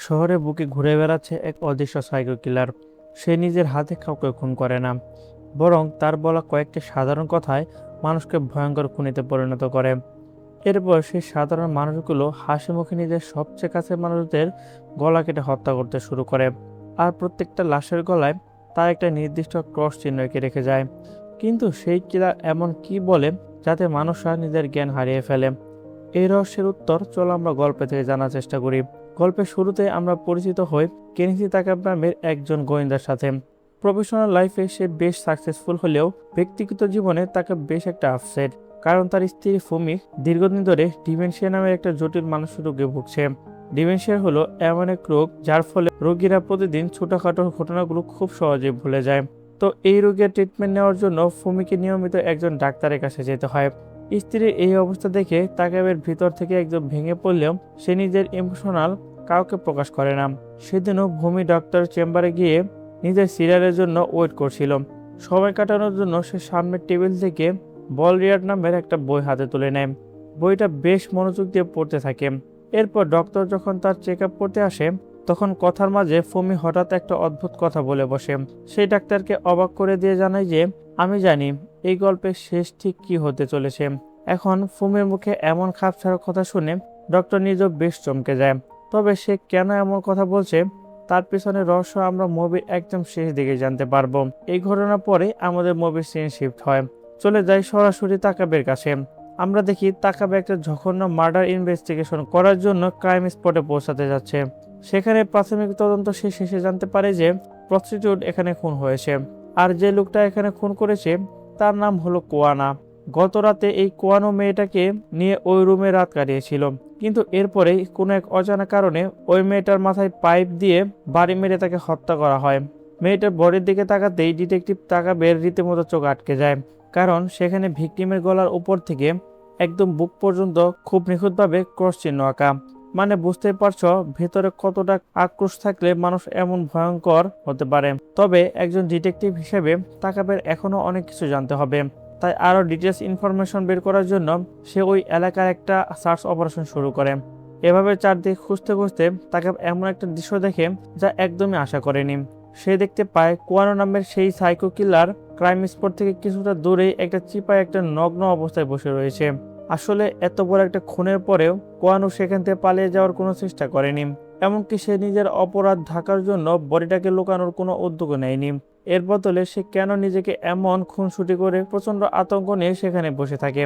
শহরে বুকে ঘুরে বেড়াচ্ছে এক অদৃশ্য সাইকো কিলার। সে নিজের হাতে কাউকে খুন করে না, বরং তার বলা কয়েকটি সাধারণ কথায় মানুষকে ভয়ঙ্কর খুনিতে পরিণত করে। এরপর সেই সাধারণ মানুষগুলো হাসি মুখে নিজের সবচেয়ে কাছের মানুষদের গলা কেটে হত্যা করতে শুরু করে। আর প্রত্যেকটা লাশের গলায় তার একটা নির্দিষ্ট ক্রস চিহ্ন এঁকে রেখে যায়। কিন্তু সেই কিলার এমন কি বলে যাতে মানুষরা নিজের জ্ঞান হারিয়ে ফেলে? এই রহস্যের উত্তর চলো আমরা গল্প থেকে জানার চেষ্টা করি। গল্পের শুরুতে আমরা পরিচিত হই কেনিসি তাকাব নামের একজন গোয়েন্দার সাথে। প্রফেশনাল লাইফে সে বেশ সাকসেসফুল হলেও ব্যক্তিগত জীবনে তাকে বেশ একটা আপসেট, কারণ তার স্ত্রী ফুমি দীর্ঘদিন ধরে ডিমেনশিয়া নামের একটা জটিল মানসিক রোগে ভুগছে। ডিমেনশিয়া হলো এমন এক রোগ যার ফলে রোগীরা প্রতিদিন ছোটখাটো ঘটনাগুলো খুব সহজে ভুলে যায়। তো এই রোগের ট্রিটমেন্ট নেওয়ার জন্য ফুমিকে নিয়মিত একজন ডাক্তারের কাছে যেতে হয়। স্ত্রীর এই অবস্থা দেখে তাকাবের ভিতর থেকে একদম ভেঙে পড়লেও সে নিজের ইমোশনাল কাউকে প্রকাশ করে না। সেদিনও ভূমি ডক্টর চেম্বারে গিয়ে নিজের সিরিয়ালের জন্য ওয়েট করছিল। সময় কাটানোর জন্য সে সামনের টেবিল থেকে বলরিয়ার্ড নামের একটা বই হাতে তুলে নেয়। বইটা বেশ মনোযোগ দিয়ে পড়তে থাকে। এরপর ডক্টর যখন তার চেক আপ করতে আসে, তখন কথার মাঝে ফুমি হঠাৎ একটা অদ্ভুত কথা বলে বসে। সেই ডাক্তারকে অবাক করে দিয়ে জানায় যে, আমি জানি এই গল্পের শেষ ঠিক কি হতে চলেছে। এখন ফুমির মুখে এমন খাপছাড়া কথা শুনে ডক্টর নিজেও বেশ চমকে যায়। তবে সে কেন এমন কথা বলছে তার পিছনে রহস্য আমরা মুভির একদম শেষ দিকে জানতে পারবো। এই ঘটনার পরে আমাদের মুভির সিন শিফট হয়, চলে যায় সরাসরি তাকাবের কাছে। আমরা দেখি তাকাবে একটা জঘন্য মার্ডার ইনভেস্টিগেশন করার জন্য ক্রাইম স্পটে পৌঁছাতে যাচ্ছে। সেখানে প্রাথমিক তদন্ত শেষে জানতে পারে যে প্রস্টিটিউট এখানে খুন হয়েছে, আর যে লোকটা এখানে খুন করেছে তার নাম হলো কোয়ানা। গত রাতে এই কোয়ানো মেয়েটাকে নিয়ে ওই রুমে রাত কাটিয়েছিল, কিন্তু এরপরেই কোনো এক অজানা কারণে ওই মেয়েটার মাথায় পাইপ দিয়ে বাড়ি মেরে তাকে হত্যা করা হয়। মেয়েটার বডির দিকে তাকাতেই ডিটেকটিভ তাকাবের রীতিমতো চোখ আটকে যায়, কারণ সেখানে ভিকটিমের গলার উপর থেকে একদম বুক পর্যন্ত খুব নিখুঁতভাবে ক্রস চিহ্ন আঁকা। মানে বুঝতেই পারছো ভেতরে কতটা আক্রোশ থাকলে মানুষ এমন ভয়ঙ্কর হতে পারে। তবে একজন ডিটেকটিভ হিসেবে তাকাবের এখনো অনেক কিছু জানতে হবে, তাই আরও ডিটেলস ইনফরমেশন বের করার জন্য সে ওই এলাকার একটা সার্চ অপারেশন শুরু করে। এভাবে চারদিক খুঁজতে খুঁজতে তাকে এমন একটা দৃশ্য দেখে যা একদমই আশা করেনি। সে দেখতে পায় কোয়ানো নামের সেই সাইকো কিলার ক্রাইম স্পট থেকে কিছুটা দূরেই একটা চিপায় একটা নগ্ন অবস্থায় বসে রয়েছে। আসলে এত বড় একটা খুনের পরেও কোয়ানো সেখান থেকে পালিয়ে যাওয়ার কোনো চেষ্টা করেনি, এমনকি সে নিজের অপরাধ ঢাকার জন্য বডিটাকে লুকানোর কোনো উদ্যোগ নেয়নি। এর বদলে সে কেন নিজেকে এমন খুনসুটি করে প্রচন্ড আতঙ্ক নিয়ে সেখানে বসে থাকে,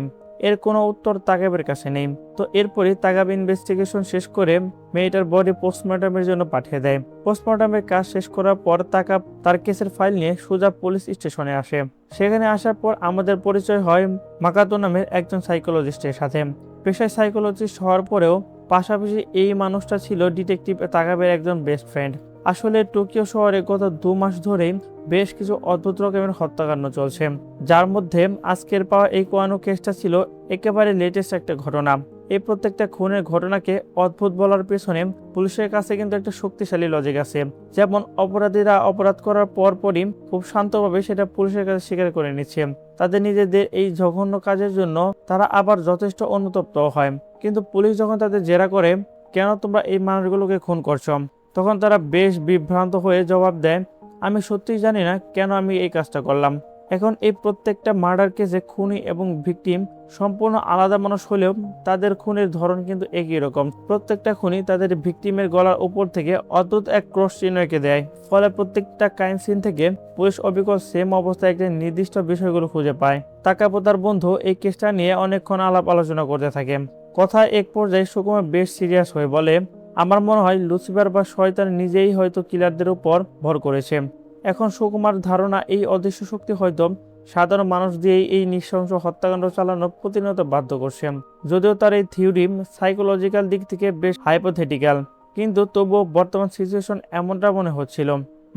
এর কোনো উত্তর তাকাবের কাছে নেই। তো এরপরই তাকাব ইনভেস্টিগেশন শেষ করে মেয়েটার বডি পোস্টমর্টমের জন্য পাঠিয়ে দেয়। পোস্টমর্টমের কাজ শেষ করার পর তাকাব তার কেসের ফাইল নিয়ে সোজা পুলিশ স্টেশনে আসে। সেখানে আসার পর আমাদের পরিচয় হয় মাকাতো নামের একজন সাইকোলজিস্টের সাথে। পেশায় সাইকোলজিস্ট হওয়ার পরেও পাশাপাশি এই মানুষটা ছিল ডিটেকটিভ তাকাবের একজন বেস্ট ফ্রেন্ড। আসলে টোকিও শহরে গত 2 মাস ধরেই বেশ কিছু অদ্ভুত রকমের হত্যাকাণ্ড চলছে, যার মধ্যে আজকের পাওয়া এই কোয়ানো কেসটা ছিল একেবারে লেটেস্ট একটা ঘটনা। এই প্রত্যেকটা খুনের ঘটনাকে অদ্ভুত বলার পেছনে পুলিশের কাছে কিন্তু একটা শক্তিশালী লজিক আছে। যেমন অপরাধীরা অপরাধ করার পরপরই খুব শান্তভাবে সেটা পুলিশের কাছে স্বীকার করে নিচ্ছে। তাদের নিজেদের এই জঘন্য কাজের জন্য তারা আবার যথেষ্ট অনুতপ্ত হয়। কিন্তু পুলিশ যখন তাদের জেরা করে, কেন তোমরা এই মানুষগুলোকে খুন করছো, তখন তারা বেশ বিভ্রান্ত হয়ে জবাব দেয়, আমি সত্যিই জানি না কেন আমি এই কাজটা করলাম। এখন এই প্রত্যেকটা মার্ডার কেসে খুনি এবং ভিকটিম সম্পূর্ণ আলাদা মানুষ হলেও তাদের খুনের ধরন কিন্তু একই রকম। প্রত্যেকটা খুনি তাদের ভিকটিমের গলার উপর থেকে অদ্ভুত এক ক্রস চিহ্ন এঁকে দেয়। ফলে প্রত্যেকটা ক্রাইম সিন থেকে পুলিশ অবিকল সেম অবস্থায় একটা নির্দিষ্ট বিষয়গুলো খুঁজে পায়। তাকাপো তার বন্ধু এই কেসটা নিয়ে অনেকক্ষণ আলাপ আলোচনা করতে থাকে। কথায় এক পর্যায়ে সুকুমার বেশ সিরিয়াস হয়ে বলে, আমার মনে হয় লুসিফার বা শয়তান নিজেই হয়তো কিলারদের উপর ভর করেছে। এখন সুকুমার ধারণা এই অদৃশ্য শক্তি হয়তো সাধারণ মানুষ দিয়েই এই নৃশংস হত্যাকাণ্ড চালানো প্রতিনিয়ত বাধ্য করছে। যদিও তার এই থিওরি সাইকোলজিক্যাল দিক থেকে বেশ হাইপোথেটিক্যাল, কিন্তু তবুও বর্তমান সিচুয়েশন এমনটা মনে হচ্ছিল।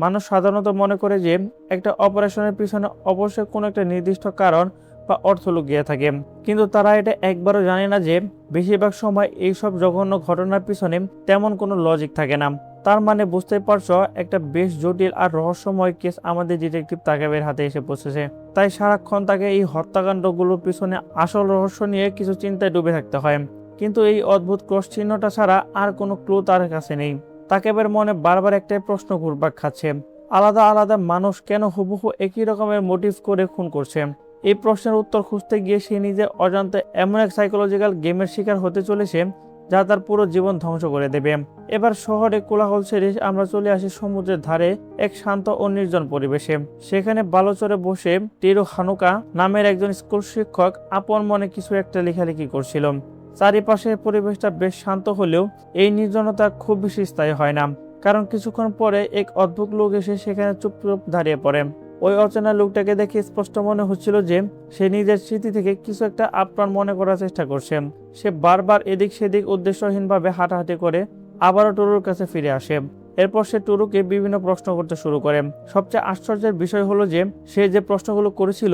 মানুষ সাধারণত মনে করে যে একটা অপারেশনের পিছনে অবশ্যই কোনো একটা নির্দিষ্ট কারণ বা অর্থ লুকিয়ে থাকে, কিন্তু তারা এটা একবারও জানে না যে বেশিরভাগ সময় এইসব জঘন্য ঘটনার পিছনে তেমন কোনো লজিক থাকে না। তার মানে বুঝতে পারছো একটা বেশ জটিল আর রহস্যময় কেস আমাদের ডিটেকটিভ তাকাবের হাতে এসে পৌঁছেছে। তাই সারাক্ষণ তাকে এই হত্যাকাণ্ডগুলোর পিছনে আসল রহস্য নিয়ে কিছু চিন্তায় ডুবে থাকতে হয়। কিন্তু এই অদ্ভুত ক্রস চিহ্নটা ছাড়া আর কোনো ক্লু তার কাছে নেই। তাকেবের মনে বারবার একটাই প্রশ্ন ঘুরপাক খাচ্ছে, আলাদা আলাদা মানুষ কেন হুবহু একই রকমের মোটিভ করে খুন করছে। এই প্রশ্নের উত্তর খুঁজতে গিয়ে সে নিজের অজান্তে এমন এক সাইকোলজিক্যাল গেমের শিকার হতে চলেছে যা তার পুরো জীবন ধ্বংস করে দেবে। এবার শহরে কোলাহল ছেড়ে আমরা চলে আসি সমুদ্রের ধারে এক শান্ত ও নির্জন পরিবেশে। সেখানে বালুচরে বসে টেরো হানুকা নামের একজন স্কুল শিক্ষক আপন মনে কিছু একটা লেখালেখি করছিল। চারিপাশের পরিবেশটা বেশ শান্ত হলেও এই নির্জনতা খুব বেশি স্থায়ী হয় না, কারণ কিছুক্ষণ পরে এক অদ্ভুত লোক এসে সেখানে চুপচাপ দাঁড়িয়ে পড়ে। ওই অচেনা লোকটাকে দেখে স্পষ্ট মনে হচ্ছিল যে সে নিজের স্মৃতি থেকে কিছু একটা আপ্রাণ মনে করার চেষ্টা করছে। সে বারবার এদিক সেদিক উদ্দেশ্যহীনভাবে হাঁটাহাঁটি করে আবারও টুরুর কাছে ফিরে আসে। এরপর সে টুরুকে বিভিন্ন প্রশ্ন করতে শুরু করে। সবচেয়ে আশ্চর্যের বিষয় হলো যে সে যে প্রশ্নগুলো করেছিল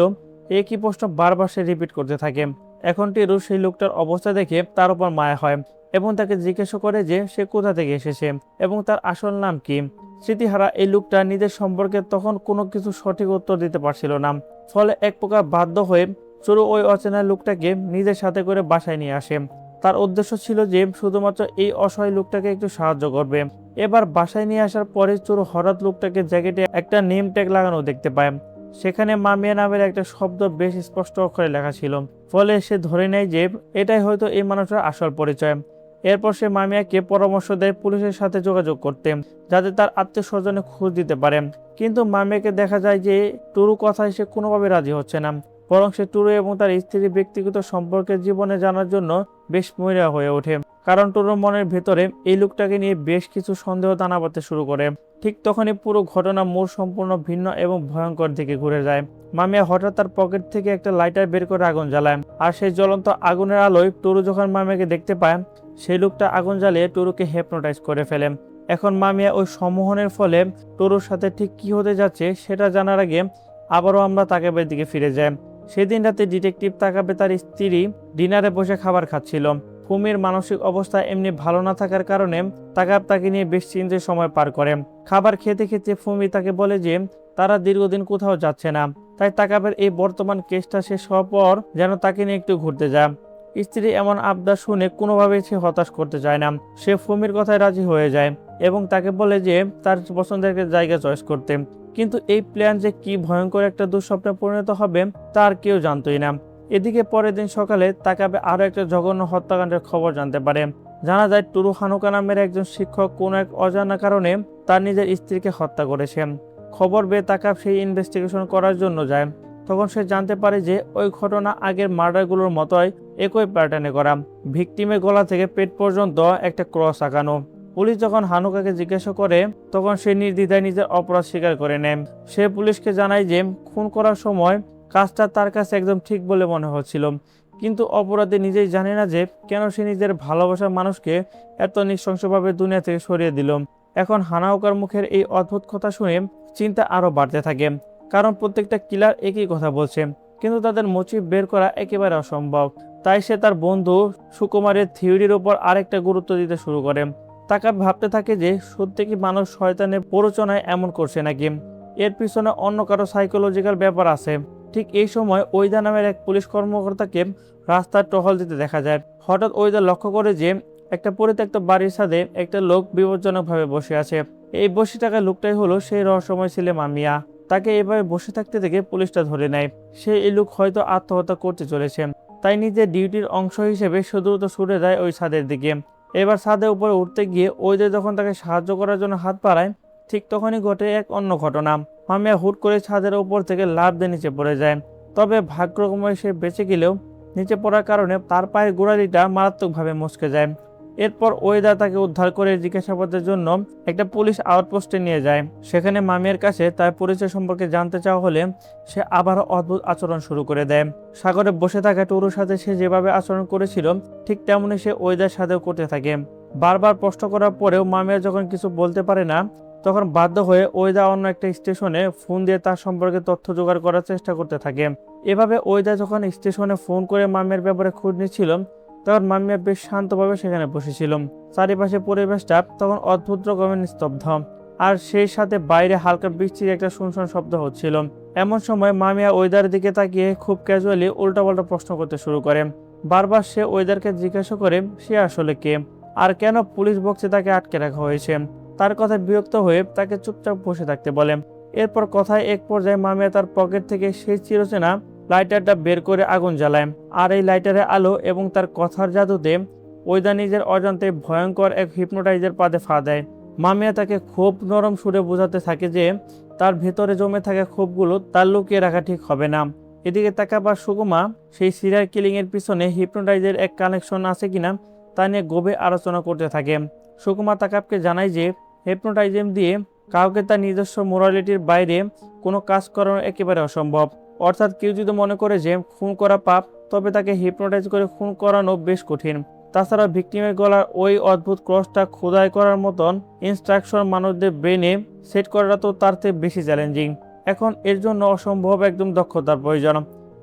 একই প্রশ্ন বারবার সে রিপিট করতে থাকে। এখন টিরু সেই লোকটার অবস্থা দেখে তার উপর মায়া হয় এবং তাকে জিজ্ঞাসা করে যে সে কোথা থেকে এসেছে এবং তার আসল নাম কি। স্মৃতিহারা এই লোকটা নিজের সম্পর্কে তখন কোনো কিছু সঠিক উত্তর দিতে পারছিল না। ফলে এক প্রকার বাধ্য হয়ে চোরু ওই অচেনা লোকটাকে নিজের সাথে করে বাসায় নিয়ে আসে। তার উদ্দেশ্য ছিল যে শুধুমাত্র এই অসহায় লোকটাকে একটু সাহায্য করবে। এবার বাসায় নিয়ে আসার পরে চোরু হঠাৎ লোকটাকে জ্যাকেটে একটা নেম ট্যাগ লাগানো দেখতে পায়। সেখানে মামিয়া নামের একটা শব্দ বেশ স্পষ্ট অক্ষরে লেখা ছিল। ফলে সে ধরে নেয় যে এটাই হয়তো এই মানুষটার আসল পরিচয়। এরপর সে মামিয়াকে পরামর্শ দেয় পুলিশের সাথে যোগাযোগ করতে, যাতে তার আত্মীয় স্বজনে খোঁজ দিতে পারে। কিন্তু মামিয়াকে দেখা যায় যে টুরু কথায় সে কোনোভাবে রাজি হচ্ছে না, বরং সে টুরু এবং তার স্ত্রীর ব্যক্তিগত সম্পর্কের জীবনে জানার জন্য বেশ মরিয়া হয়ে ওঠে। কারণ টুরুর মনের ভেতরে এই লোকটাকে নিয়ে বেশ কিছু সন্দেহ দানা বাঁধতে শুরু করে। ঠিক তখনই পুরো ঘটনা মোড় সম্পূর্ণ ভিন্ন এবং ভয়ঙ্কর দিকে ঘুরে যায়। মামিয়া হঠাৎ তার পকেট থেকে একটা লাইটার বের করে আগুন জ্বালায়, আর সেই জ্বলন্ত আগুনের আলোয় টুরু যখন মামিয়াকে দেখতে পায়, সেই লোকটা আগুন জ্বালিয়ে টুরুকে হিপনোটাইজ করে ফেলে। এখন মামিয়া ওই সম্মোহনের ফলে টুরুর সাথে ঠিক কি হতে যাচ্ছে সেটা জানার আগে আবারও আমরা তাকাবের দিকে ফিরে যাই। সেদিন রাতে ডিটেকটিভ তাকাবে তার স্ত্রী ডিনারে বসে খাবার খাচ্ছিল। ফুমির মানসিক অবস্থা এমনি ভালো না থাকার কারণে তাকাব তাকে নিয়ে বেশ চিন্তার সময় পার করে। খাবার খেতে খেতে ফুমি তাকে বলে যে তারা দীর্ঘদিন কোথাও যাচ্ছে না, তাই তাকাবের এই বর্তমান কেসটা শেষ হওয়ার পর যেন তাকে নিয়ে একটু ঘুরতে যায়। স্ত্রী এমন আবদার শুনে কোনোভাবেই সে হতাশ করতে চায় না। সে ফুমির কথায় রাজি হয়ে যায় এবং তাকে বলে যে তার পছন্দের একটা জায়গা চয়েস করতে। কিন্তু এই প্ল্যান যে কি ভয়ঙ্কর একটা দুঃস্বপ্নে পরিণত হবে তার কেউ জানতই না। এদিকে পরের দিন সকালে তাকাবে আরো একটা জঘন্য হত্যাকাণ্ডের খবর জানতে পারে। জানা যায় টুরু হানুকা নামের একজন শিক্ষক কোনো এক অজানা কারণে তার নিজের স্ত্রীকে হত্যা করেছে। খবর পেয়ে তাকাব সেই ইনভেস্টিগেশন করার জন্য যায়। তখন সে জানতে পারে যে ওই ঘটনা আগের মার্ডারগুলোর মতোই একই প্যাটার্নে করা। ভিকটিমের গলা থেকে পেট পর্যন্ত একটা ক্রস আঁকানো। পুলিশ যখন হানুকাকে জিজ্ঞাসা করে তখন সে নির্দ্বিধায় নিজের অপরাধ স্বীকার করে নেয়। সে পুলিশকে জানায় যে খুন করার সময় কাজটা তার কাছে একদম ঠিক বলে মনে হচ্ছিল, কিন্তু অপরাধী নিজেই জানে না যে কেন সে নিজের ভালোবাসার মানুষকে এত নৃশংসভাবে দুনিয়া থেকে সরিয়ে দিল। এখন হানাওকার মুখের এই অদ্ভুত কথা শুনে চিন্তা আরো বাড়তে থাকে, কারণ প্রত্যেকটা কিলার একই কথা বলছে, কিন্তু তাদের মোটিভ বের করা একেবারে অসম্ভব। তাই সে তার বন্ধু সুকুমারের থিওরির উপর আরেকটা গুরুত্ব দিতে শুরু করে। তাকে ভাবতে থাকে যে সত্যি কি মানুষ শয়তানের প্ররোচনায় এমন করছে নাকি এর পিছনে অন্য কারো সাইকোলজিক্যাল ব্যাপার আছে। ঠিক এই সময় ওইদা নামের এক পুলিশ কর্মকর্তাকে রাস্তার টহল দিতে দেখা যায়। হঠাৎ ওইদা লক্ষ্য করে যে একটা পরিত্যক্ত বাড়ির ছাদে একটা লোক বিপজ্জনকভাবে বসে আছে। এই বসে থাকা লোকটাই হলো সেই রহস্যময় ছেলে মামিয়া। তাকে এভাবে বসে থাকতে দেখে পুলিশটা ধরে নেয়। সে এই লোক হয়তো আত্মহত্যা করতে চলেছে, তাই নিজের ডিউটির অংশ হিসেবে সে দ্রুত ছুটে যায় ওই ছাদের দিকে। এবার ছাদের উপরে উঠতে গিয়ে ওইদা যখন তাকে সাহায্য করার জন্য হাত বাড়ায়, ঠিক তখনই ঘটে এক অন্য ঘটনা। মামিয়া হুট করে ছাদের উপর থেকে লাফ দিয়ে নিচে পড়ে যায়। তবে ভাগ্যক্রমে সে বেঁচে গেলেও নিচে পড়ার কারণে তার পায়ের গোড়ালিটা মারাত্মকভাবে মচকে যায়। এরপর ওয়েদা তাকে উদ্ধার করে জিজ্ঞাসাবাদের জন্য একটা পুলিশ আউটপোস্টে নিয়ে যায়। সেখানে মামিয়ার কাছে তার পরিচয় সম্পর্কে জানতে চাওয়া হলে সে আবারও অদ্ভুত আচরণ শুরু করে দেয়। সাগরে বসে থাকা টুরুর সাথে সে যেভাবে আচরণ করেছিল ঠিক তেমনই সে ওয়েদার সাথেও করতে থাকে। বারবার প্রশ্ন করার পরেও মামিয়া যখন কিছু বলতে পারে না, তখন বাধ্য হয়ে ওয়েদা অন্য একটা স্টেশনে ফোন দিয়ে তার সম্পর্কে তথ্য জোগাড় করার চেষ্টা করতে থাকে। এভাবে ওয়েদা যখন স্টেশনে ফোন করে মামিয়ার ব্যাপারে খোঁজ নিচ্ছিল, তখন মামিয়া বেশ শান্তভাবে সেখানে বসেছিল। চারিপাশে পরিবেশটা তখন অদ্ভুত রকমের নিস্তব্ধ, আর সেই সাথে বাইরে হালকা বৃষ্টির একটা শুনশান শব্দ হচ্ছিল। এমন সময় মামিয়া ওয়েদার দিকে তাকিয়ে খুব ক্যাজুয়ালি উল্টাপাল্টা প্রশ্ন করতে শুরু করে। বারবার সে ওয়েদারকে জিজ্ঞাসা করে সে আসলে কে, আর কেন পুলিশ বক্সে তাকে আটকে রাখা হয়েছে। তার কথায় বিরক্ত হয়ে তাকে চুপচাপ বসে থাকতে বলে। এরপর কথায় এক পর্যায়ে মামিয়া তার পকেট থেকে সেই চিরচেনা লাইটারটা বের করে আগুন জ্বালায়। আর এই লাইটারের আলো এবং তার কথার জাদুতে ওইদা নিজের অজান্তে ভয়ঙ্কর এক হিপনোটাইজের পাদে ফা দেয়। মামিয়া তাকে খুব নরম সুরে বোঝাতে থাকে যে তার ভেতরে জমে থাকা ক্ষোভগুলো তার লুকিয়ে রাখা ঠিক হবে না। এদিকে তাকাবার সুকুমা সেই সিরিয়াল কিলিং এর পিছনে হিপনোটাইজের এক কানেকশন আছে কিনা তা নিয়ে গভীর আলোচনা করতে থাকে। সুকুমা তাকাবকে জানায় যে হিপনোটাইজম দিয়ে কাউকে তার নিজস্ব মোরালিটির বাইরে কোনো কাজ করানো একেবারে অসম্ভব। অর্থাৎ কেউ যদি মনে করে যে খুন করা পাপ, তবে তাকে হিপনোটাইজ করে খুন করানো বেশ কঠিন। তাছাড়া ভিকটিমের গলার ওই অদ্ভুত ক্রসটা খোদাই করার মতন ইনস্ট্রাকশন মানুষদের ব্রেনে সেট করাটা তো তার থেকে বেশি চ্যালেঞ্জিং। এখন এর জন্য অসম্ভব একদম দক্ষতার প্রয়োজন,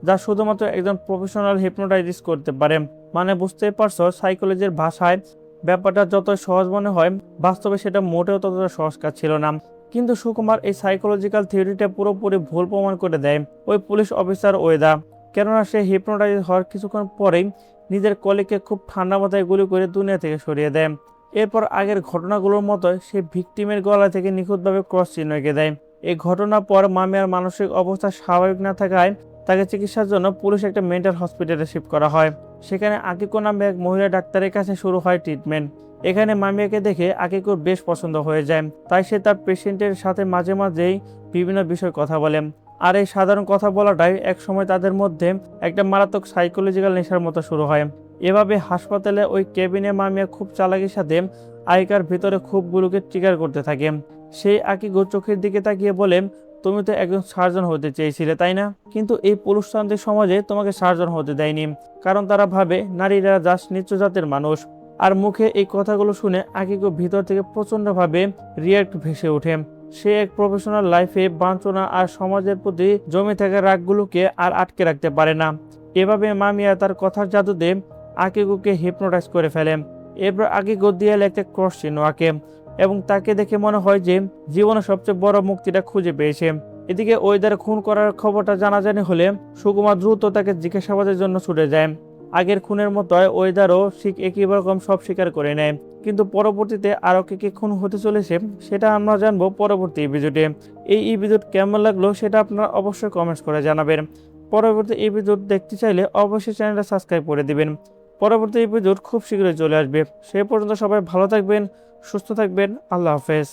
যা শুধুমাত্র একজন প্রফেশনাল হিপনোটাইজিস্ট করতে পারে। মানে বুঝতেই পারছো, সাইকোলজির ভাষায় ব্যাপারটা যত সহজ মনে হয়, বাস্তবে সেটা মোটেও ততটা সহজ কাজ ছিল না। কিন্তু সুকুমার এই সাইকোলজিক্যাল থিওরিটা পুরোপুরি ভুল প্রমাণ করে দেয় ওই পুলিশ অফিসার ওয়েদা। কেননা সে হিপনোটাইজ হওয়ার কিছুক্ষণ পরেই নিজের কলিগকে খুব ঠান্ডা মাথায় গুলি করে দুনিয়া থেকে সরিয়ে দেয়। এরপর আগের ঘটনাগুলোর মতো সে ভিকটিমের গলা থেকে নিখুঁতভাবে ক্রস চিহ্ন এঁকে দেয়। এই ঘটনার পর মামিয়ার মানসিক অবস্থা স্বাভাবিক না থাকায় তাকে চিকিৎসার জন্য পুলিশ একটা মেন্টাল হসপিটালে শিফট করা হয়। সেখানে আকিকো নামে এক মহিলা ডাক্তারের কাছে শুরু হয় ট্রিটমেন্ট। এখানে মামিয়াকে দেখে আকিকোর বেশ পছন্দ হয়ে যায়, তাই সে তার পেশেন্টের সাথে মাঝে মাঝেই বিভিন্ন বিষয় কথা বলে। আর এই সাধারণ কথা বলাটাই একসময় তাদের মধ্যে একটা মারাত্মক সাইকোলজিক্যাল নেশার মতো শুরু হয়। এভাবে হাসপাতালে ওই কেবিনে মামিয়া খুব চালাকির সাথে আইকার ভিতরে ক্ষোভগুলোকে ট্রিগার করতে থাকে। সেই আকিকো চোখের দিকে তাকিয়ে বলে, তুমি তো একজন সার্জন হতে চেয়েছিলে তাই না? কিন্তু এই পুরুষতান্ত্রিক সমাজে তোমাকে সার্জন হতে দেয়নি, কারণ তারা ভাবে নারীরা জাস্ট নিচ্চ জাতের মানুষ। আর মুখে এই কথাগুলো শুনে আকিকো ভিতর থেকে প্রচন্ডভাবে রিয়াক্ট ভেসে ওঠে। সে এক প্রফেশনাল লাইফে বাঞ্ছনা আর সমাজের প্রতি জমে থাকা রাগগুলোকে আর আটকে রাখতে পারে না। এভাবে মামিয়া তার কথার জাদুতে আকিকোকে হিপনোটাইজ করে ফেলে। এরপর আকিকো দেয়ালে একটা ক্রস চিহ্ন আঁকে এবং তাকে দেখে মনে হয় যে জীবনে সবচেয়ে বড় মুক্তিটা খুঁজে পেয়েছে। এদিকে ওয়েদার খুন করার খবরটা জানাজানি হলে সুকুমা দ্রুত তাকে জিজ্ঞাসাবাদের জন্য ছুটে যায়। আগের খুনের মতোই ওয়েদারও ঠিক একই রকম সব স্বীকার করে নেয়। কিন্তু পরবর্তীতে আরও কে খুন হতে চলেছে সেটা আমরা জানবো পরবর্তী এপিসোডে। এই এপিসোড কেমন লাগলো সেটা আপনারা অবশ্যই কমেন্টস করে জানাবেন। পরবর্তী এপিসোড দেখতে চাইলে অবশ্যই চ্যানেলটা সাবস্ক্রাইব করে দিবেন। পরবর্তী এপিসোড খুব শীঘ্রই চলে আসবে। সেই পর্যন্ত সবাই ভালো থাকবেন, সুস্থ থাকবেন। আল্লাহ হাফেজ।